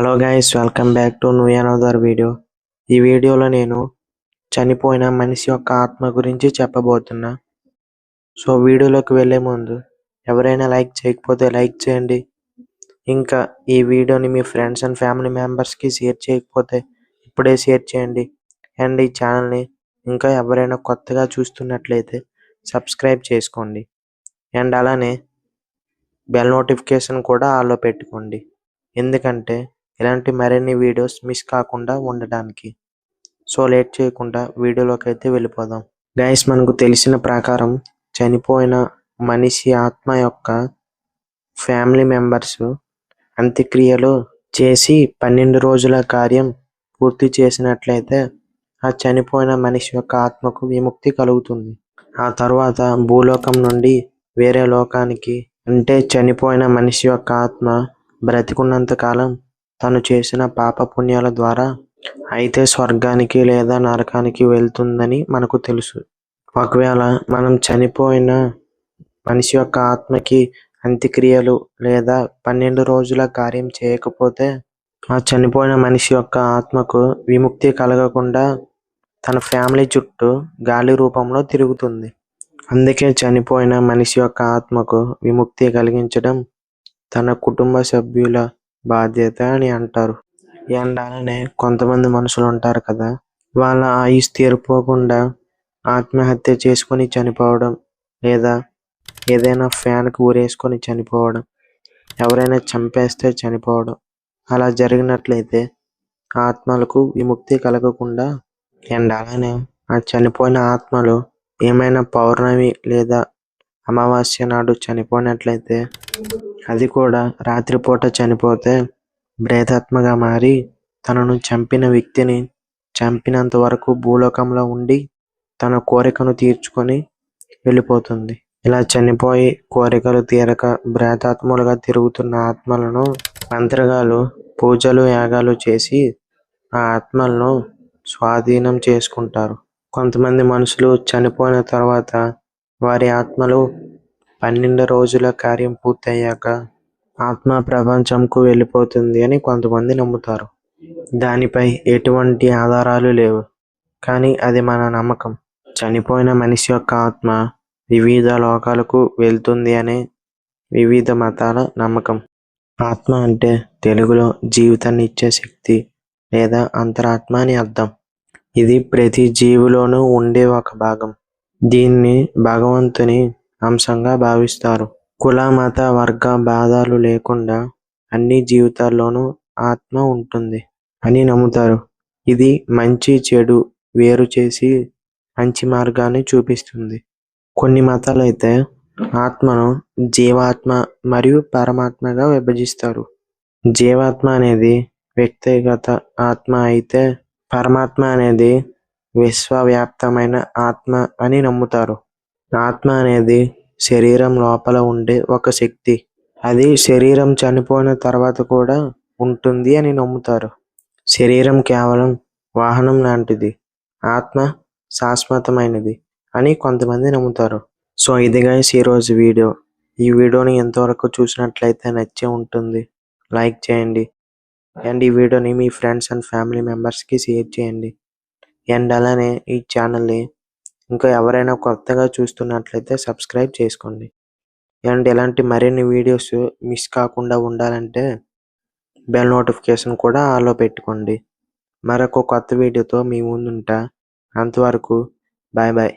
Hello guys, welcome back to new another video. ఈ వీడియోలో నేను చనిపోయిన మనిషి యొక్క ఆత్మ గురించి చెప్పబోతున్నా. సో వీడియోలోకి వెళ్ళే ముందు ఎవరైనా లైక్ చేయకపోతే లైక్ చేయండి. ఇంకా ఈ వీడియోని మీ ఫ్రెండ్స్ అండ్ ఫ్యామిలీ మెంబర్స్కి షేర్ చేయకపోతే ఇప్పుడే షేర్ చేయండి. అండ్ ఈ ఛానల్ని ఇంకా ఎవరైనా కొత్తగా చూస్తున్నట్లయితే సబ్స్క్రైబ్ చేసుకోండి. అండ్ అలానే బెల్ నోటిఫికేషన్ కూడా ఆన్లో పెట్టుకోండి, ఎందుకంటే ఇలాంటి మరిన్ని వీడియోస్ మిస్ కాకుండా ఉండడానికి. సో లేట్ చేయకుండా వీడియోలోకి అయితే వెళ్ళిపోదాం. గైస్, మనకు తెలిసిన ప్రకారం చనిపోయిన మనిషి ఆత్మ యొక్క ఫ్యామిలీ మెంబర్స్ అంత్యక్రియలు చేసి 12 రోజుల కార్యం పూర్తి చేసినట్లయితే ఆ చనిపోయిన మనిషి యొక్క ఆత్మకు విముక్తి కలుగుతుంది. ఆ తర్వాత భూలోకం నుండి వేరే లోకానికి, అంటే చనిపోయిన మనిషి యొక్క ఆత్మ బ్రతికున్నంత కాలం తను చేసిన పాప పుణ్యాల ద్వారా అయితే స్వర్గానికి లేదా నరకానికి వెళ్తుందని మనకు తెలుసు. ఒకవేళ మనం చనిపోయిన మనిషి యొక్క ఆత్మకి అంత్యక్రియలు లేదా 12 రోజుల కార్యం చేయకపోతే ఆ చనిపోయిన మనిషి యొక్క ఆత్మకు విముక్తి కలగకుండా తన ఫ్యామిలీ చుట్టూ గాలి రూపంలో తిరుగుతుంది. అందుకే చనిపోయిన మనిషి యొక్క ఆత్మకు విముక్తి కలిగించడం తన కుటుంబ సభ్యుల బాధ్యత అని అంటారు. అలానే కొంతమంది మనుషులు ఉంటారు కదా, వాళ్ళ ఆయుష్ తీరిపోకుండా ఆత్మహత్య చేసుకొని చనిపోవడం, లేదా ఏదైనా ఫ్యాన్కి ఊరేసుకొని చనిపోవడం, ఎవరైనా చంపేస్తే చనిపోవడం, అలా జరిగినట్లయితే ఆత్మలకు విముక్తి కలగకుండా అలానే ఆ చనిపోయిన ఆత్మలు ఏమైనా పౌర్ణమి లేదా అమావాస్య నాడు చనిపోయినట్లయితే, అది కూడా రాత్రిపూట చనిపోతే ప్రేతాత్మగా మారి తనను చంపిన వ్యక్తిని చంపినంత వరకు భూలోకంలో ఉండి తన కోరికను తీర్చుకొని వెళ్ళిపోతుంది. ఇలా చనిపోయి కోరికలు తీరక ప్రేతాత్మలుగా తిరుగుతున్న ఆత్మలను మంత్రగాలు పూజలు యాగాలు చేసి ఆ ఆత్మలను స్వాధీనం చేసుకుంటారు. కొంతమంది మనుషులు చనిపోయిన తర్వాత వారి ఆత్మలు 12 రోజుల కార్యం పూర్తయ్యాక ఆత్మ ప్రపంచంకు వెళ్ళిపోతుంది అని కొంతమంది నమ్ముతారు. దానిపై ఎటువంటి ఆధారాలు లేవు, కానీ అది మన నమ్మకం. చనిపోయిన మనిషి యొక్క ఆత్మ వివిధ లోకాలకు వెళ్తుంది అనే వివిధ మతాల నమ్మకం. ఆత్మ అంటే తెలుగులో జీవితాన్ని ఇచ్చే శక్తి లేదా అంతరాత్మ అని అర్థం. ఇది ప్రతి జీవిలోనూ ఉండే ఒక భాగం. దీన్ని భగవంతుని అంశంగా భావిస్తారు. కుల మత వర్గ భేదాలు లేకుండా అన్ని జీవితాల్లోనూ ఆత్మ ఉంటుంది అని నమ్ముతారు. ఇది మంచి చెడు వేరు చేసి మంచి మార్గాన్ని చూపిస్తుంది. కొన్ని మతాలు అయితే ఆత్మను జీవాత్మ మరియు పరమాత్మగా విభజిస్తారు. జీవాత్మ అనేది వ్యక్తిగత ఆత్మ అయితే పరమాత్మ అనేది విశ్వవ్యాప్తమైన ఆత్మ అని నమ్ముతారు. ఆత్మ అనేది శరీరం లోపల ఉండే ఒక శక్తి. అది శరీరం చనిపోయిన తర్వాత కూడా ఉంటుంది అని నమ్ముతారు. శరీరం కేవలం వాహనం లాంటిది, ఆత్మ శాశ్వతమైనది అని కొంతమంది నమ్ముతారు. సో ఇది గైస్ ఈరోజు వీడియో. ఈ వీడియోని ఎంతవరకు చూసినట్లయితే నచ్చే ఉంటుంది, లైక్ చేయండి. అండ్ ఈ వీడియోని మీ ఫ్రెండ్స్ అండ్ ఫ్యామిలీ మెంబర్స్కి షేర్ చేయండి. అండ్ అలానే ఈ ఛానల్ని ఇంకా ఎవరైనా కొత్తగా చూస్తున్నట్లయితే సబ్స్క్రైబ్ చేసుకోండి. అండ్ ఇలాంటి మరిన్ని వీడియోస్ మిస్ కాకుండా ఉండాలంటే బెల్ నోటిఫికేషన్ కూడా ఆన్లో పెట్టుకోండి. మరొక కొత్త వీడియోతో మీ ముందుంటా. అంతవరకు బాయ్ బాయ్.